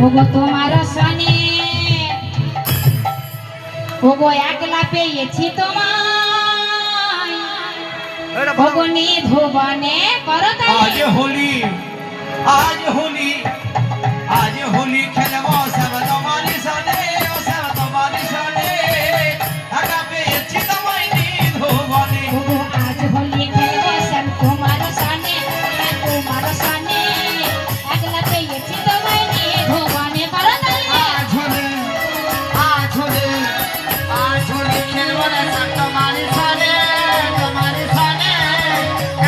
ওগো তোমার সনে ওগো একলা পেয়েছি তোমায় ওগো নিধুবনে করতালি আজ হোলি আজ হোলি আজ হোলি খেলবো সব তোমারি সনে ও সব তোমারি সনে একা পেয়েছি তোমায় নিধুবনে ওগো আজ হোলি খেলবো সব তোমার সনে তোমার সনে একলা পেয়েছি তোমায় নিধুবনে করতালি আজ হোলি আজ হোলি আজ হোলি খেলবো রে সব তোমারি সনে তোমারি সনে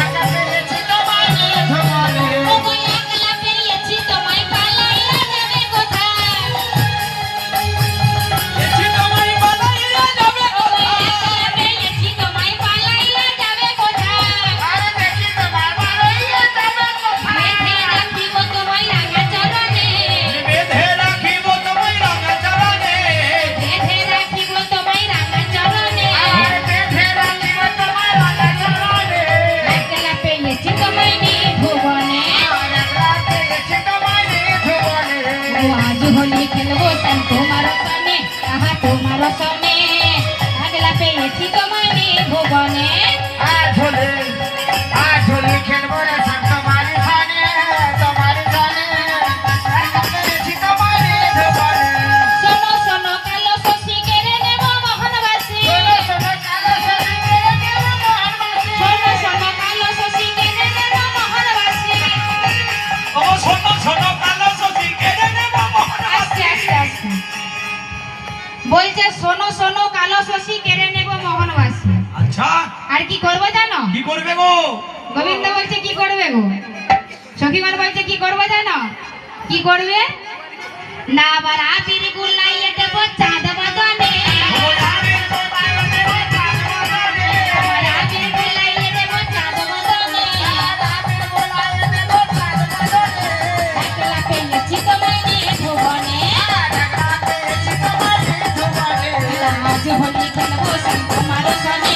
একা পেয়েছি তোমায় নিধুবনে ওগো একলা পেয়েছি তোমায় পালাইয়া যাবে কোথায় পেয়েছি তোমায় পালাইয়া যাবে ওগো একলা পেয়েছি তোমায় পালাইয়া যাবে কোথায় আরে দেখি তোমায় পালাইয়া যাবে কোথায় মেঘে রাখিব তোমায় রাঙা চরণে বেঁধে রাখিব তোমায় রঙা চরণে বেঁধে রাখিব তোমায় রাঙা চরণে আরে বেঁধে রাখিব তোমায় রঙা চরণে একলা পেয়েছি তোমায় নিধুবনে আর একলা পেয়েছি তোমায় নিধুবনে ও আজ হোলি খেলবো সান তোমার সনে আহা তোমার সনে একলা পেয়েছি তোমায় নিধুবনে আজ হোলি খেলবো রে সব তোমারি সনে তোমারি সনে একা পেয়েছি তোমায় নিধুবনে শোনো শোনো কালো শশী কেড়ে নেব মোহনবাসী শোনো শোনো কালো শশী কেড়ে নেব মোহনবাসী শোনো শোনো কালো শশী কেড়ে নেব মোহনবাসী ও শোনো শোনো কালো শশী কেড়ে নেব মোহনবাসী আস্তে আস্তে আস্তে বলছে শোনো শোনো কালো শশী কেড়ে নেব মোহনবাসী আচ্ছা আর কি করবো জানো কি করবে গো গোবিন্দ বলছে কি করবে গো সখীগণ বলছে কি করবো জানো কি করবে না আবার আবির গুলাইয়ে দেব চাঁদ বদনে আবার আবির গুলাইয়ে দেব চাঁদ বদনে একলা পেয়েছি তোমায় নিধুবনে আজ হোলি খেলবো সান তোমার সনে